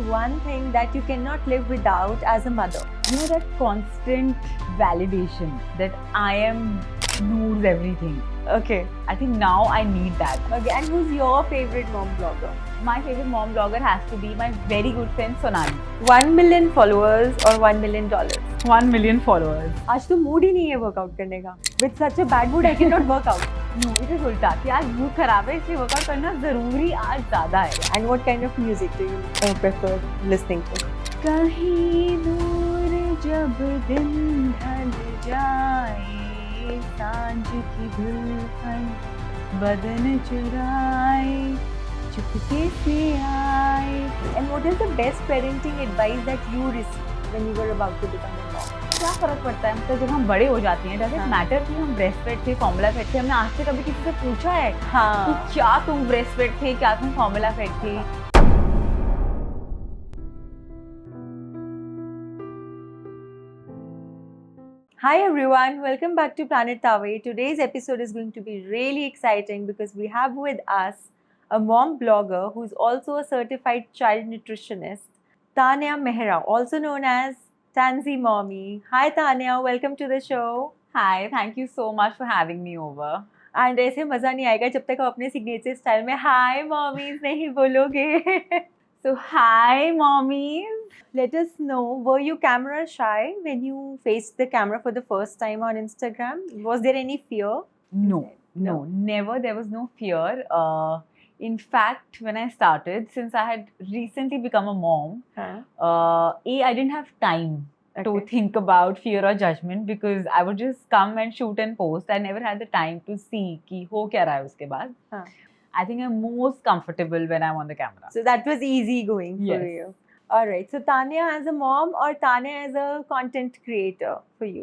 one thing that you cannot live without as a mother? You know, that constant validation that I am Noor's everything. Okay. I think now I need that. Okay, and who's your favorite mom blogger? My favorite mom blogger has to be my very good friend Sonali. 1 million followers or $1 million? 1 million followers. आज तो mood ही नहीं है workout करने का. With such a bad mood, I cannot work out. No, it is उल्टा कि आज mood खराब है इसलिए वर्कआउट करना जरूरी आज ज्यादा है. And what kind of music do you prefer listening to? कहीं दूर जब दिन ढल जाए सांझ की दुल्हन बदन चुराए चुपके से आए. And what is the best parenting advice that you received when you were about to become a mom? क्या फर्क पड़ता है मतलब जब हम बड़े हो जाते हैं डज इट मैटर कि हम ब्रेस्ट फेड थे फॉर्मूला फेड थे. हमने आज तक कभी किसी से पूछा है कि क्या तुम ब्रेस्ट फेड थे क्या तुम फॉर्मूला फेड थे. Hi everyone, welcome back to Planet Tawai. Today's episode is going to be really exciting because we have with us a mom blogger who's also a certified child nutritionist, Tanya Mehra, also known as Tansy Mommy. Hi Tanya, welcome to the show. Hi, thank you so much for having me over. And ऐसे मज़ा नहीं आएगा जब तक आप अपने signature style में हाय mommies नहीं बोलोगे. So hi mommies. Let us know, were you camera shy when you faced the camera for the first time on Instagram? Was there any fear? No, never. There was no fear. In fact, when I started, since I had recently become a mom, I didn't have time to think about fear or judgment because I would just come and shoot and post. I never had the time to see कि हो क्या रहा है उसके बाद. I think I'm most comfortable when I'm on the camera. So that was easy going for you. All right. So Tanya as a mom or Tanya as a content creator for you?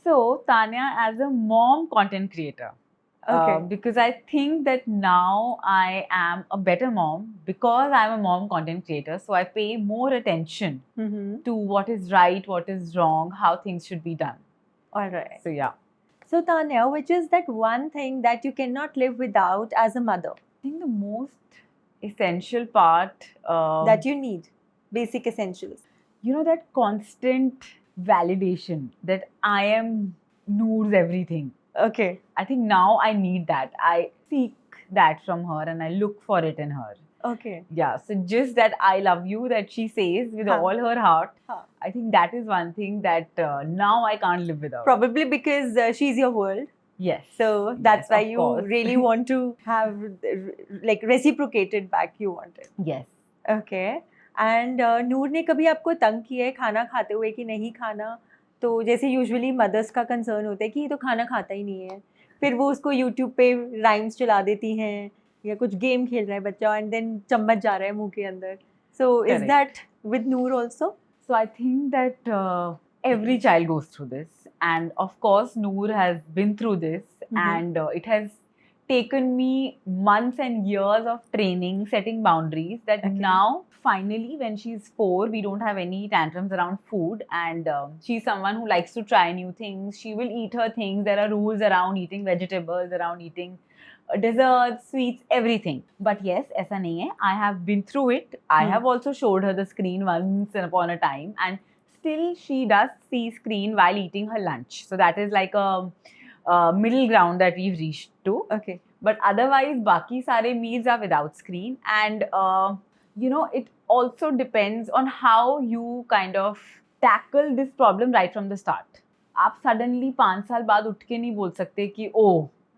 So Tanya as a mom content creator. Okay. Because I think that now I am a better mom because I'm a mom content creator. So I pay more attention to what is right, what is wrong, how things should be done. All right. So yeah. So Tanya, which is that one thing that you cannot live without as a mother? I think the most essential part that you need, basic essentials. You know, that constant validation that I am Noor's everything. Okay. I think now I need that. I seek that from her and I look for it in her. Okay. Yeah, so just that I love you that she says with all her heart, I think that is one thing that now I can't live without. Probably because she's your world. Yes. So that's why you really want to have like reciprocated back, you want it. Yes. Okay. And नूर ने कभी आपको तंग किया है खाना खाते हुए कि नहीं खाना? तो जैसे यूजुअली मदर्स का कंसर्न होता है कि ये तो खाना खाता ही नहीं है, फिर वो उसको यूट्यूब पे राइम्स चला देती हैं या कुछ गेम खेल रहा है बच्चा एंड देन चम्मच जा रहा है मुंह के अंदर. So is that with Noor also? So I think that every child goes through this, and of course Noor has been through this, and it has taken me months and years of training, setting boundaries that now finally when she's 4 we don't have any tantrums around food, and she's someone who likes to try new things. She will eat her things. There are rules around eating vegetables, around eating desserts, sweets, everything. But yes, aisa nahi hai. I have been through it. I have also showed her the screen once upon a time, and still she does see screen while eating her lunch. So that is like a middle ground that we've reached to. Okay. But otherwise, baki sare meals are without screen, and you know, it also depends on how you kind of tackle this problem right from the start. आप suddenly 5 साल बाद उठ के नहीं बोल सकते कि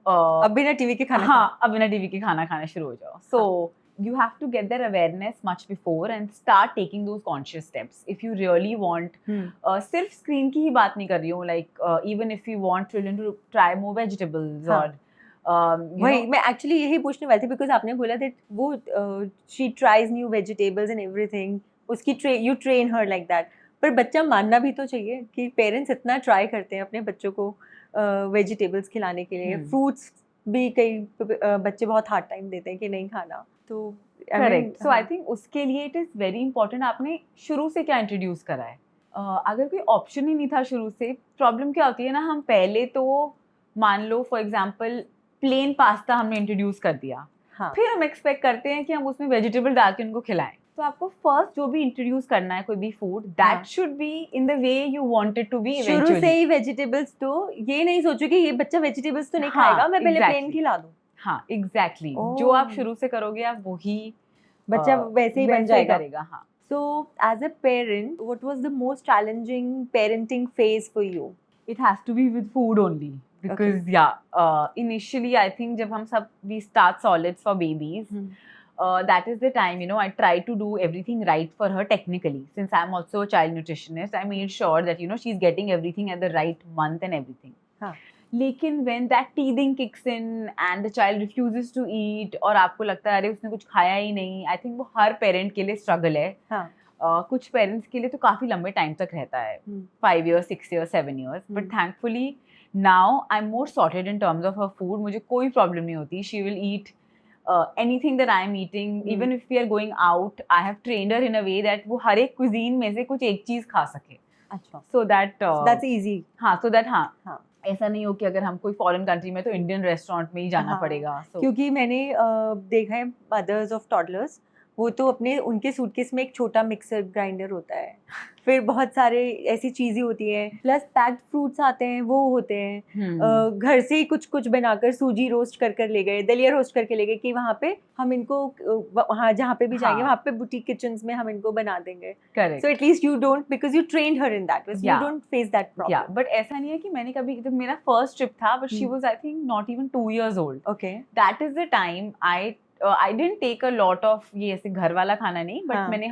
अब बिना टीवी के खाना अब बिना टीवी के खाना खाना शुरू हो जाओ. So you have to get that awareness much before and start taking those conscious steps if you really want. सिर्फ स्क्रीन की ही बात नहीं कर रही हूँ, like even if you want children to try more vegetables or वही मैं actually यही पूछने वाली थी बिकॉज आपने बोला दैट वो she tries new vegetables and everything, उसकी you train her like that. पर बच्चा मानना भी तो चाहिए कि पेरेंट्स इतना ट्राई करते हैं अपने बच्चों को वेजिटेबल्स खिलाने के लिए. फ्रूट्स भी कई बच्चे बहुत हार्ड टाइम देते हैं कि नहीं खाना. तो करेक्ट. सो आई थिंक उसके लिए इट इज़ वेरी इंपॉर्टेंट आपने शुरू से क्या इंट्रोड्यूस करा है. अगर कोई ऑप्शन ही नहीं था शुरू से, प्रॉब्लम क्या होती है ना, हम पहले तो मान लो फॉर एग्जाम्पल प्लेन पास्ता हमने इंट्रोड्यूस कर दिया, फिर हम एक्सपेक्ट करते हैं कि हम उसमें वेजिटेबल डाल के उनको खिलाएं. तो आपको फर्स्ट जो भी इंट्रोड्यूस करना है कोई भी food, that should be in the way you want it to be शुरू इवेंचुअली. से ही वेजिटेबल्स, तो ये नहीं सोचो कि ये बच्चा वेजिटेबल्स तो नहीं हाँ, खाएगा, मैं पहले प्लेन exactly. खिला दूं. हाँ, एग्जैक्टली. जो आप Oh. शुरू से करोगे आप वही बच्चा वैसे ही बन जाएगा. करेगा. हाँ. So, as a parent, what was the most challenging parenting phase for you? It has to be with food only because initially I think जब हम सब we start solids for babies, that is the time, you know, I try to do everything right for her technically. Since I'm also a child nutritionist, I made sure that, you know, she's getting everything at the right month and everything. हाँ. लेकिन when that teething kicks in and the child refuses to eat और आपको लगता है अरे उसने कुछ खाया ही नहीं, I think वो हर पेरेंट के लिए स्ट्रगल है. हाँ. कुछ पेरेंट्स के लिए तो काफी लंबे टाइम तक रहता है, 5 years, 6 years, 7 years. But thankfully now I am more sorted in terms of her food. मुझे कोई प्रॉब्लम नहीं होती. She will eat anything that I am eating. Even if we are going out, I have trained her in a way that वो हर एक cuisine में से कुछ एक चीज खा सके. अच्छा. So that that's easy. हाँ, so that हाँ. हाँ. ऐसा नहीं हो कि अगर हम कोई फॉरेन कंट्री में तो इंडियन रेस्टोरेंट में ही जाना पड़ेगा. क्योंकि मैंने देखा है मदर्स ऑफ टॉडलर्स, वो तो अपने उनके सूटकेस में एक छोटा मिक्सर ग्राइंडर होता है, फिर बहुत सारे ऐसी चीजें होती हैं, प्लस पैक्ड फ्रूट्स आते हैं, वो होते हैं. घर से ही कुछ कुछ बनाकर सूजी रोस्ट कर ले गए, दलिया रोस्ट करके ले गए कि वहाँ पे हम इनको वहाँ जहाँ पे भी जाएंगे वहाँ पे बुटीक किचन्स में हम इनको बना देंगे. Correct. So at least you don't, because you trained her in that, you don't face that problem. But ऐसा नहीं है कि मैंने कभी, जब मेरा फर्स्ट ट्रिप था, but she was I think not even 2 years old. Okay. That is the time I didn't take a lot of ये ऐसे घर वाला खाना नहीं, but मैंने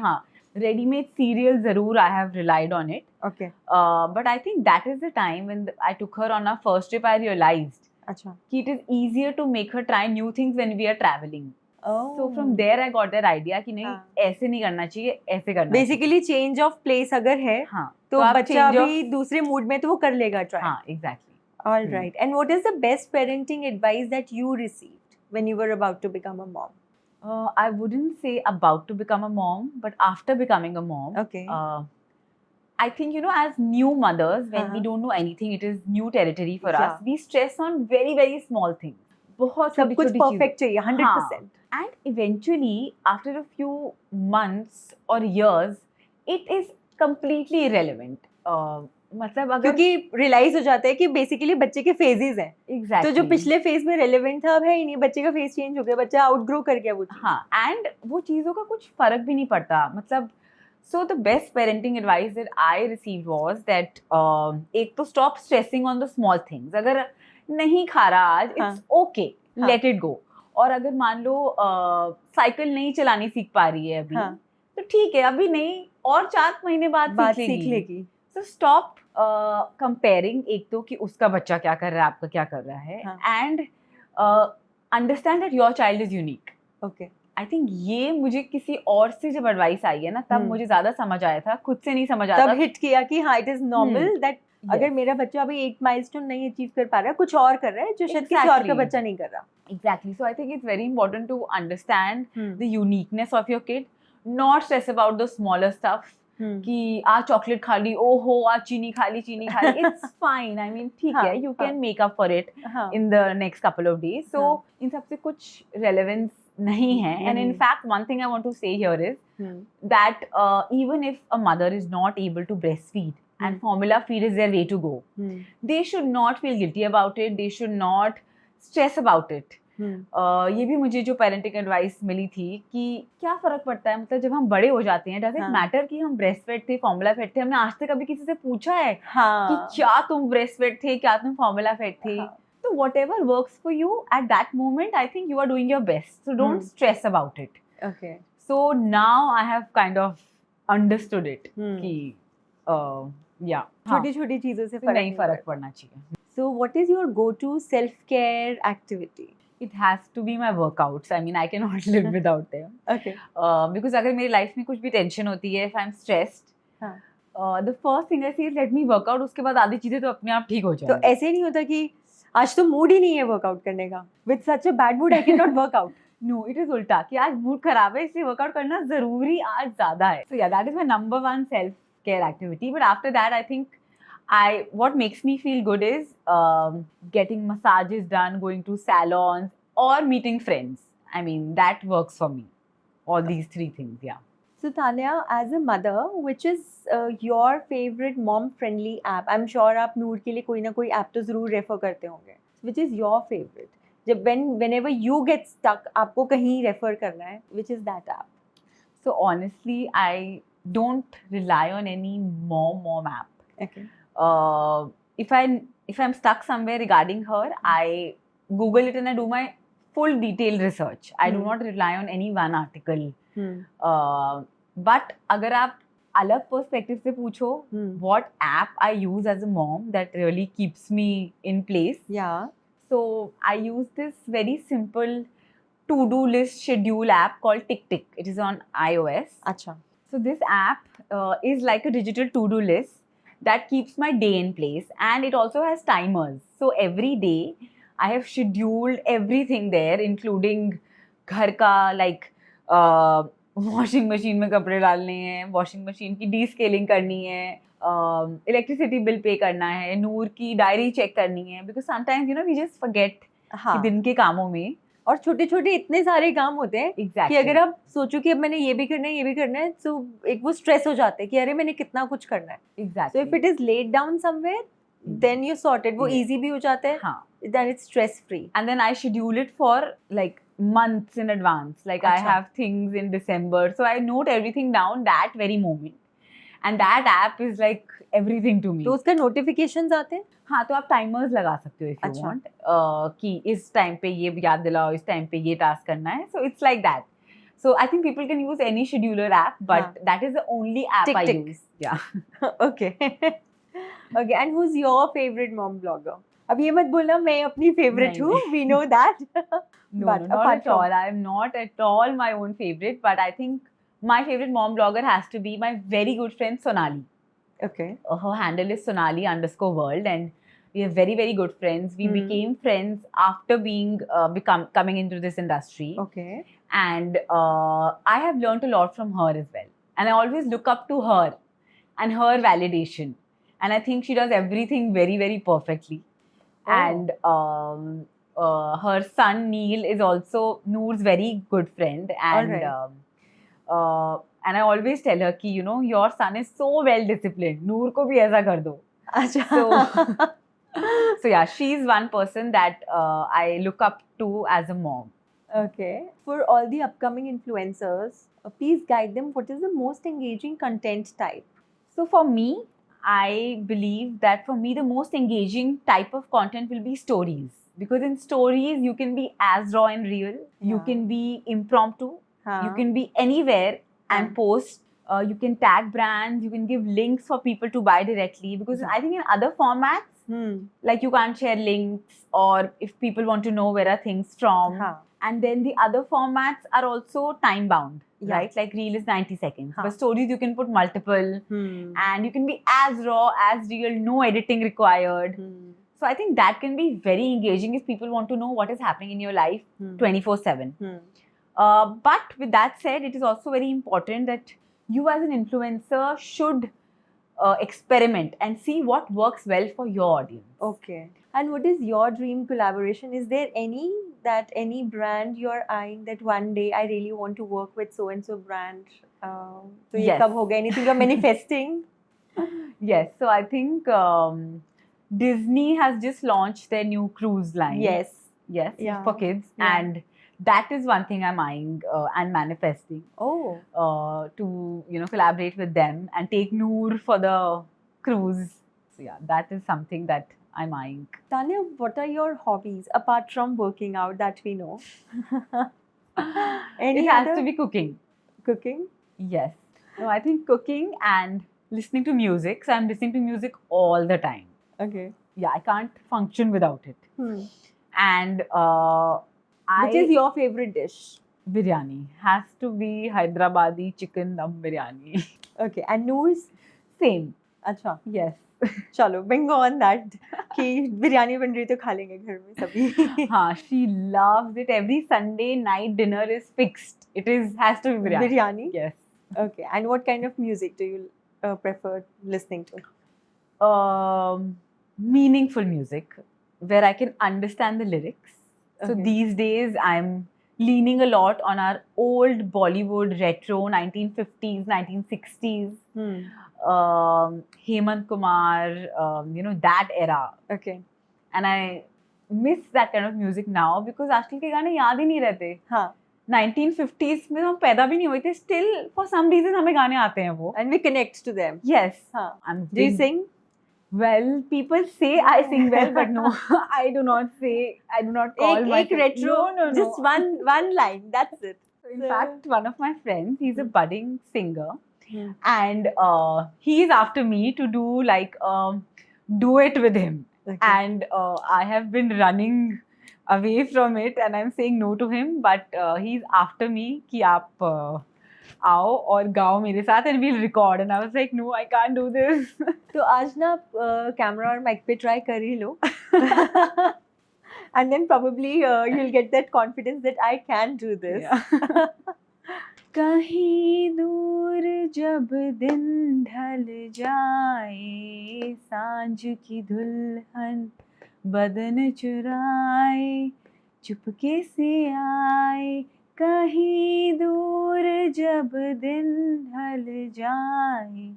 ready-made cereal जरूर I have relied on it. Okay. But I think that is the time when I took her on our first trip. I realized अच्छा. कि it is easier to make her try new things when we are traveling. Oh. So from there I got that idea कि नहीं ऐसे नहीं करना चाहिए, ऐसे करना. Basically change of place अगर है, तो बच्चा भी दूसरे मूड में तो वो कर लेगा try. हाँ, exactly. All right. And what is the best parenting advice that you received when you were about to become a mom? I wouldn't say about to become a mom, but after becoming a mom. Okay. I think, you know, as new mothers, when we don't know anything, it is new territory for us. We stress on very, very small things. बहुत सब कुछ perfect चाहिए, 100%. And eventually, after a few months or years, it is completely irrelevant. मतलब अगर क्योंकि realise हो जाता है कि बेसिकली बच्चे के फेजेस हैं. Exactly. तो जो पिछले फेज में रेलेवेंट था अब है ही नहीं, बच्चे का फेज चेंज हो गया, बच्चा आउटग्रो कर गया वो. हाँ, एंड वो चीज़ों का कुछ फर्क भी नहीं पड़ता. मतलब so the best parenting advice that I received was that एक तो stop stressing on the small things. अगर नहीं खा रहा आज, it's okay, let it go. और अगर मान लो साइकिल नहीं चलानी सीख पा रही है अभी, तो ठीक है, अभी नहीं, और 4 महीने बाद सीख लेगी. So stop comparing, एक तो कि उसका बच्चा क्या कर रहा है, आपका क्या कर रहा है, and understand that your child is unique. Okay. I think ये मुझे किसी और से जब एडवाइस आई है ना, तब मुझे ज्यादा समझ आया था, खुद से नहीं समझ आया. तब हिट किया कि हाँ, it is normal that अगर मेरा बच्चा अभी एक माइलस्टोन नहीं अचीव कर पा रहा है, कुछ और कर रहा है जो शायद किसी और का बच्चा नहीं कर रहा. Exactly. So I think it's very important to understand the uniqueness of your kid, not stress about the smaller stuff. कि आज चॉकलेट खा ली, ओहो आज चीनी खा ली, it's fine. I mean ठीक है, you can make up for it in the next couple of days. So इन सब से कुछ relevance नहीं है. And in fact, one thing I want to say here is that even if a mother is not able to breastfeed and formula feed is their way to go, they should not feel guilty about it. They should not stress about it. ये भी मुझे जो parenting advice मिली थी कि क्या फर्क पड़ता है, मतलब जब हम बड़े हो जाते हैं, डज इट मैटर कि हम ब्रेस्ट फेड थे, फॉर्मूला फेड थे. हमने आज तक कभी किसी से पूछा है कि क्या तुम ब्रेस्ट फेड थे, क्या तुम फॉर्मूला फेड थे? तो whatever works for you at that moment, I think you are doing your best. So don't stress about it. Okay. So now I have kind of understood it कि yeah, छोटी-छोटी चीजों से नहीं फर्क पड़ना चाहिए. So what is your go-to self-care activity? It has to be my workouts. I mean, I cannot live without them. Okay. Because अगर मेरी लाइफ में कुछ भी टेंशन होती है, if I'm stressed, the first thing I say is let me work out. उसके बाद आधी चीजें तो अपने आप ठीक हो जाएंगी. तो ऐसे नहीं होता कि आज तो मूड ही नहीं है वर्कआउट करने का. With such a bad mood, I cannot work out. No, it is उल्टा कि आज मूड खराब है, इसलिए वर्कआउट करना जरूरी आज ज्यादा है. So yeah, that is my number one self-care activity. But after that, I think what makes me feel good is getting massages done, going to salons, or meeting friends. I mean, that works for me. All these 3 things, yeah. So Tanya, as a mother, which is your favorite mom-friendly app? I'm sure आप नूर के लिए कोई ना कोई app तो ज़रूर refer करते होंगे. Which is your favorite? जब whenever you get stuck, आपको कहीं रेफर करना है, which is that app? So honestly, I don't rely on any mom app. Okay. If I'm stuck somewhere regarding her, I Google it and I do my full detailed research. I do not rely on any one article. But अगर आप अलग perspective से पूछो, what app I use as a mom that really keeps me in place. Yeah. So I use this very simple to-do list schedule app called TickTick. It is on iOS. अच्छा. So this app is like a digital to-do list that keeps my day in place, and it also has timers. So every day I have scheduled everything there, including घर का like washing machine में कपड़े डालने हैं, washing machine की descaling करनी है, electricity bill pay करना है, नूर की diary check करनी है, because sometimes you know we just forget कि दिन के कामों में और छोटे छोटे इतने सारे काम होते हैं कि अगर आप सोचो कि अब मैंने ये भी करना है ये भी करना है, तो एक वो स्ट्रेस हो जाता है कि अरे मैंने कितना कुछ करना है. Exactly. So if it is laid down somewhere, then you sorted. वो easy भी हो जाता है. हाँ. Then it's stress free. And then I schedule it for like months in advance. Like I have things in December, so I note everything down that very moment. And that app is like everything to me. तो उसका notifications आते हैं? हाँ, तो आप timers लगा सकते हो if you want. कि इस time पे ये याद दिलाओ, इस time पे ये task करना है. So it's like that. So I think people can use any scheduler app, but that is the only app I use. Yeah. Okay. Okay. And who's your favorite mom blogger? अब ये मत बोलना मैं अपनी favorite हूँ. We know that. No, not at all. I am not at all my own favorite, but I think my favorite mom blogger has to be my very good friend Sonali. Okay. Her handle is Sonali_world, and we are very, very good friends. We became friends after being coming into this industry. Okay. And I have learned a lot from her as well. And I always look up to her and her validation. And I think she does everything very, very perfectly. Oh. And her son Neil is also Noor's very good friend. And and I always tell her कि you know your son is so well disciplined. Noor को भी ऐसा कर दो. So yeah, she's one person that I look up to as a mom. Okay. For all the upcoming influencers, please guide them. What is the most engaging content type? So for me, I believe that for me the most engaging type of content will be stories, because in stories you can be as raw and real. You can be impromptu. You can be anywhere and post. You can tag brands. You can give links for people to buy directly, because I think in other formats, like you can't share links, or if people want to know where are things from. And then the other formats are also time bound, right? Like reel is 90 seconds. But stories you can put multiple, and you can be as raw, as real, no editing required. So I think that can be very engaging if people want to know what is happening in your life 24/7. But with that said, it is also very important that you as an influencer should experiment and see what works well for your audience. Okay. And what is your dream collaboration? Is there any brand you're eyeing that one day I really want to work with so and so brand? So yes. Kab hoga? Anything you're manifesting? Yes. So I think Disney has just launched their new cruise line. Yes. Yes. Yeah. For kids. Yeah. And that is one thing I'm eyeing and manifesting. Oh. To collaborate with them and take Noor for the cruise. So yeah, that is something that I'm eyeing. Tanya, what are your hobbies apart from working out that we know? It has to be cooking. Cooking? Yes. No, I think cooking and listening to music. So I'm listening to music all the time. Okay. Yeah, I can't function without it. And which is your favorite dish? Biryani. Has to be Hyderabadi chicken dum biryani. Okay. And Noor's? Same. Acha. Yes. चलो bingo on that कि बिरयानी बन रही तो खा लेंगे घर में सभी. हाँ, she loves it. Every Sunday night dinner is fixed. It has to be biryani. Biryani? Yes. Okay. And what kind of music do you prefer listening to? Meaningful music where I can understand the lyrics. Okay. So these days I'm leaning a lot on our old Bollywood retro 1950s, 1960s, Hemant Kumar, that era. Okay. And I miss that kind of music now because आजकल के गाने याद ही नहीं रहते. हाँ. 1950s में हम पैदा भी नहीं हुए थे. Still, for some reason हमें गाने आते हैं वो. And we connect to them. Yes. हाँ. Do you sing? Well, people say I sing well, but no, I do not call myself. retro. No. Just one line. That's it. So in fact, one of my friends, he's a budding singer, Hmm. and he's after me to do like duet with him. Okay. And I have been running away from it, and I'm saying no to him. But he's after me कि आप आओ और गाओ मेरे साथ and we'll record. And I was like, no, I can't do this. तो आज ना कैमरा और माइक पे ट्राई कर ही लो. And then probably you'll get that confidence that I can do this. Yeah. कहीं दूर जब दिन ढल जाए, सांझ की दुल्हन बदन चुराए, चुपके से आए. कहीं दूर जब दिन ढल जाए,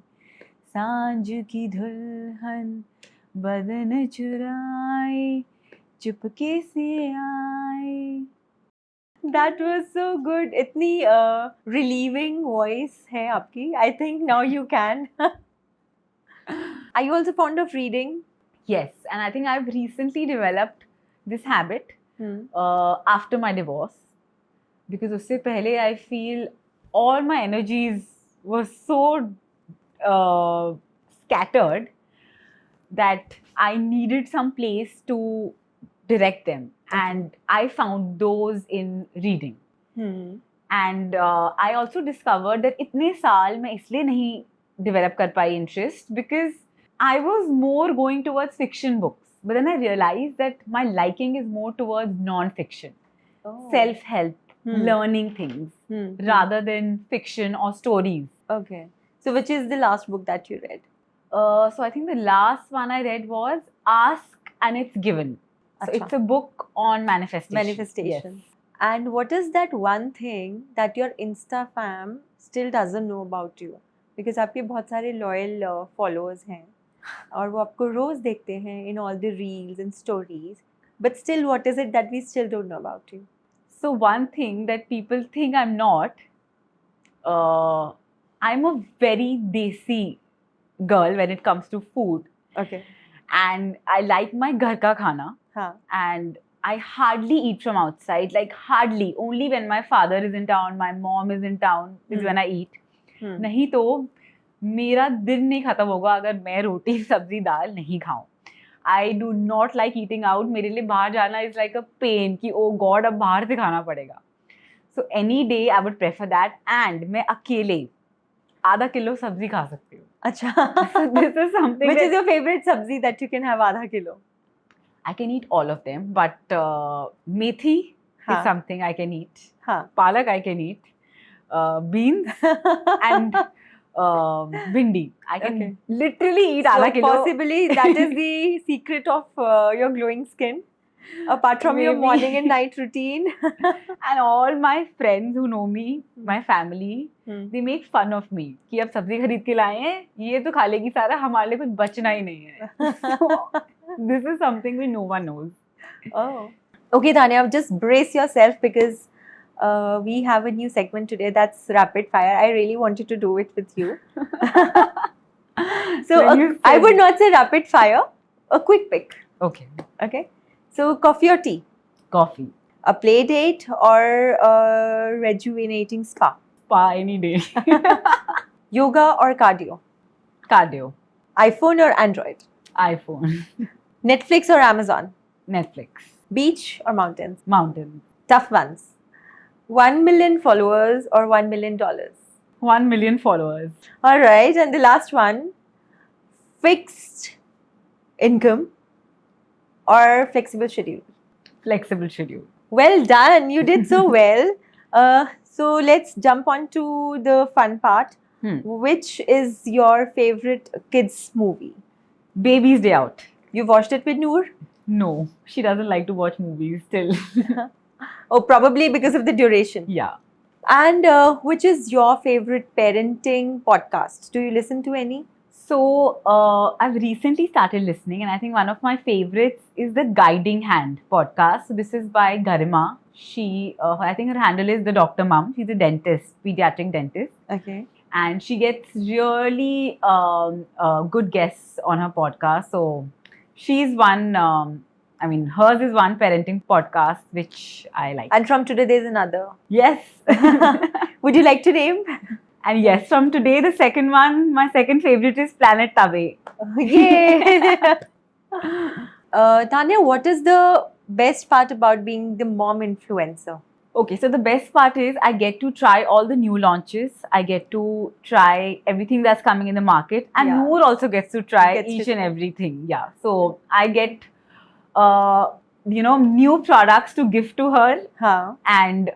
सांझ की दुल्हन बदन चुराए, चुपके से आए. That was so good. इतनी relieving voice है आपकी. I think now you can. Are you also fond of reading? Yes, and I think I've recently developed this habit after my divorce. Because उससे पहले I feel all my energies were so scattered that I needed some place to direct them. And I found those in reading. And I also discovered that इतने साल मैं इसलिए नहीं develop कर पाई interest because I was more going towards fiction books. But then I realized that my liking is more towards non-fiction, self-help, learning things, rather than fiction or stories. Okay. So which is the last book that you read? So I think the last one I read was Ask and It's Given. So it's a book on manifestation. Manifestation. Yes. And what is that one thing that your Insta fam still doesn't know about you? Because आपके बहुत सारे loyal followers हैं और वो आपको रोज देखते हैं in all the reels and stories. But still, what is it that we still don't know about you? So one thing that people think I'm not, I'm a very desi girl when it comes to food. Okay. And I like my ghar ka khana. हाँ. And I hardly eat from outside, like hardly. Only when my father is in town, my mom is in town is when I eat. नहीं तो मेरा दिन नहीं खत्म होगा अगर मैं रोटी सब्जी दाल नहीं खाऊं. I do not like eating out. मेरे लिए बाहर जाना is like a pain कि oh God अब बाहर से खाना पड़ेगा. So any day I would prefer that. And मैं अकेले आधा किलो सब्जी खा सकती हूँ. अच्छा. So this is something. Which is your favorite sabzi that you can have आधा kilo? I can eat all of them, but methi is something I can eat. Palak I can eat. Beans and bhindi. I can literally eat आधा kilo. Possibly that is the secret of your glowing skin. Apart from your morning and night routine. And all my friends who know me, my family, they make fun of me. कि अब सब्जी खरीद के लाए हैं, ये तो खा लेगी सारा, हमारे लिए कुछ बचना ही नहीं है. So, this is something we no one knows. Oh. Okay, Tanya, just brace yourself because we have a new segment today that's rapid fire. I really wanted to do it with you. So I would not say rapid fire, a quick pick. Okay. Okay. So coffee or tea? Coffee. A play date or a rejuvenating spa? Spa any day. Yoga or cardio? Cardio. iPhone or Android? iPhone. Netflix or Amazon? Netflix. Beach or mountains? Mountains. Tough ones. 1 million followers or $1 million? 1 million followers. All right. And the last one, fixed income or flexible schedule? Flexible schedule. Well done. You did so well. So let's jump on to the fun part. Which is your favorite kids movie? Baby's Day Out. You watched it with Noor? No, she doesn't like to watch movies still. Oh, probably because of the duration. Yeah. And which is your favorite parenting podcast? Do you listen to any? So I've recently started listening, and I think one of my favorites is the Guiding Hand podcast. So this is by Garima. She, I think her handle is the Doctor Mum. She's a dentist, pediatric dentist, Okay. and she gets really good guests on her podcast. So she's one. I mean, hers is one parenting podcast which I like. And from today, there's another. Yes. Would you like to name? And yes, from today, the second one, my second favorite is Planet Tabe. Yay! Tanya, what is the best part about being the mom influencer? Okay, so the best part is I get to try all the new launches. I get to try everything that's coming in the market, and Yeah. Noor also gets to try Gets to each and try. everything. Yeah, so I get, new products to give to her, Huh? and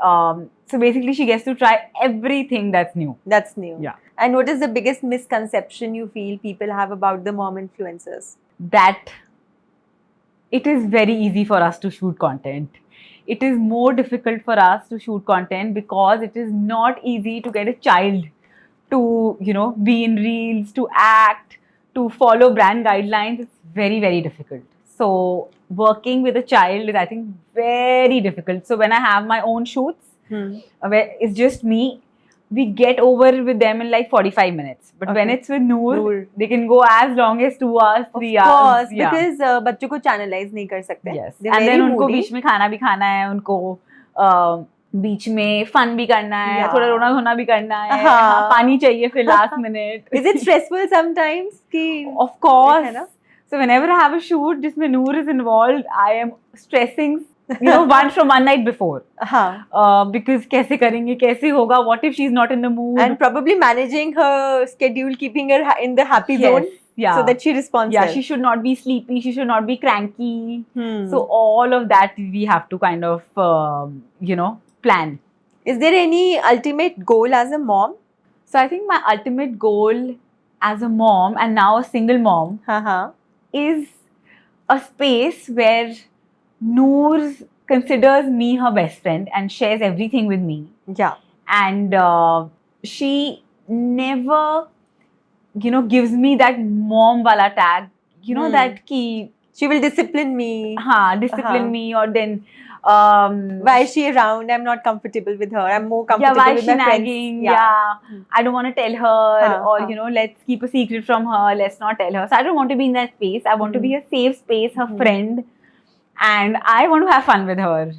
so basically she gets to try everything that's new. That's new. Yeah. And what is the biggest misconception you feel people have about the mom influencers? That it is very easy for us to shoot content. It is more difficult for us to shoot content because it is not easy to get a child to, be in reels, to act, to follow brand guidelines. It's very, very difficult. So working with a child is, I think, very difficult. So when I have my own shoots, where it's just me, we get over with them in like 45 minutes. But when Okay. it's with Noor, Noor. they can go as long as 2 hours, 3 Of hours. course, Yeah. because बच्चों को channelize नहीं कर सकते. Yes. They're And very then उनको moody. बीच में खाना भी खाना है, उनको बीच में फन भी करना है, Yeah. थोड़ा रोना धोना भी करना है, हाँ. पानी चाहिए फिर last minute. Is it stressful sometimes? कि Of course. है ना? So whenever I have a shoot जिसमें Noor is involved, I am stressing, one night before. हाँ. Because कैसे करेंगे, कैसे होगा, what if she's not in the mood? And probably managing her schedule, keeping her in the happy Yes. zone, Yeah. so that she responds Yeah, well. she should not be sleepy, she should not be cranky. Hmm. So all of that we have to kind of, plan. Is there any ultimate goal as a mom? So I think my ultimate goal as a mom and now a single mom Uh-huh. is a space where Noor considers me her best friend and shares everything with me. Yeah. And she never, gives me that mom wala tag, Hmm. that ki, She will discipline me. discipline Uh-huh. me, or then Why is she around? I'm not comfortable with her. I'm more yeah, comfortable why is with she my nagging? friends. Yeah. I don't want to tell her, or Huh. let's keep a secret from her. Let's not tell her. So I don't want to be in that space. I want to be a safe space, her friend, and I want to have fun with her.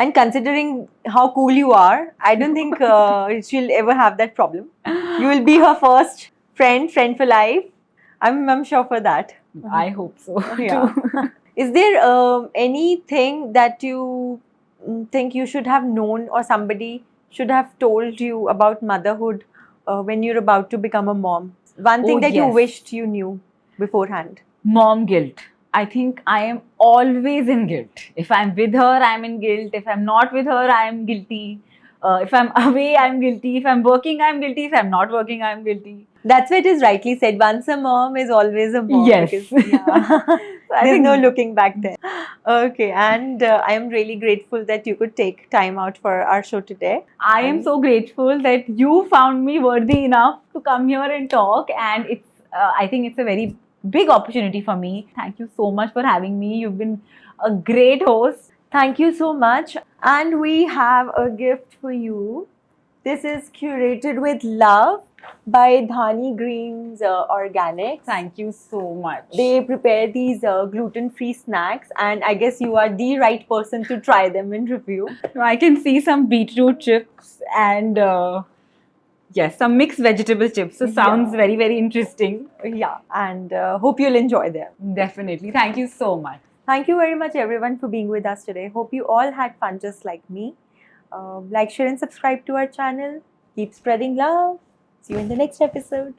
And considering how cool you are, I don't think she'll ever have that problem. You will be her first friend for life. I'm sure for that. I hope so. Yeah. too. Is there anything that you think you should have known or somebody should have told you about motherhood when you're about to become a mom? One thing Oh, that you yes. wished you knew beforehand. Mom guilt. I think I am always in guilt. If I'm with her, I'm in guilt. If I'm not with her, I'm guilty. If I'm away, I'm guilty. If I'm working, I'm guilty. If I'm not working, I'm guilty. That's why it is rightly said. Once a mom is always a mom. Yes. Because, yeah. So I There's think no looking back then. Okay, and I am really grateful that you could take time out for our show today. I am so grateful that you found me worthy enough to come here and talk, and it's. I think it's a very big opportunity for me. Thank you so much for having me. You've been a great host. Thank you so much. And we have a gift for you. This is curated with love by Dhani Greens Organics. Thank you so much. They prepare these gluten-free snacks, and I guess you are the right person to try them and review. I can see some beetroot chips and yes, some mixed vegetable chips. So sounds Yeah. very, very interesting. Yeah, and hope you'll enjoy them. Definitely. Thank you so much. Thank you very much, everyone, for being with us today. Hope you all had fun just like me. Like, share, and subscribe to our channel. Keep spreading love. See you in the next episode.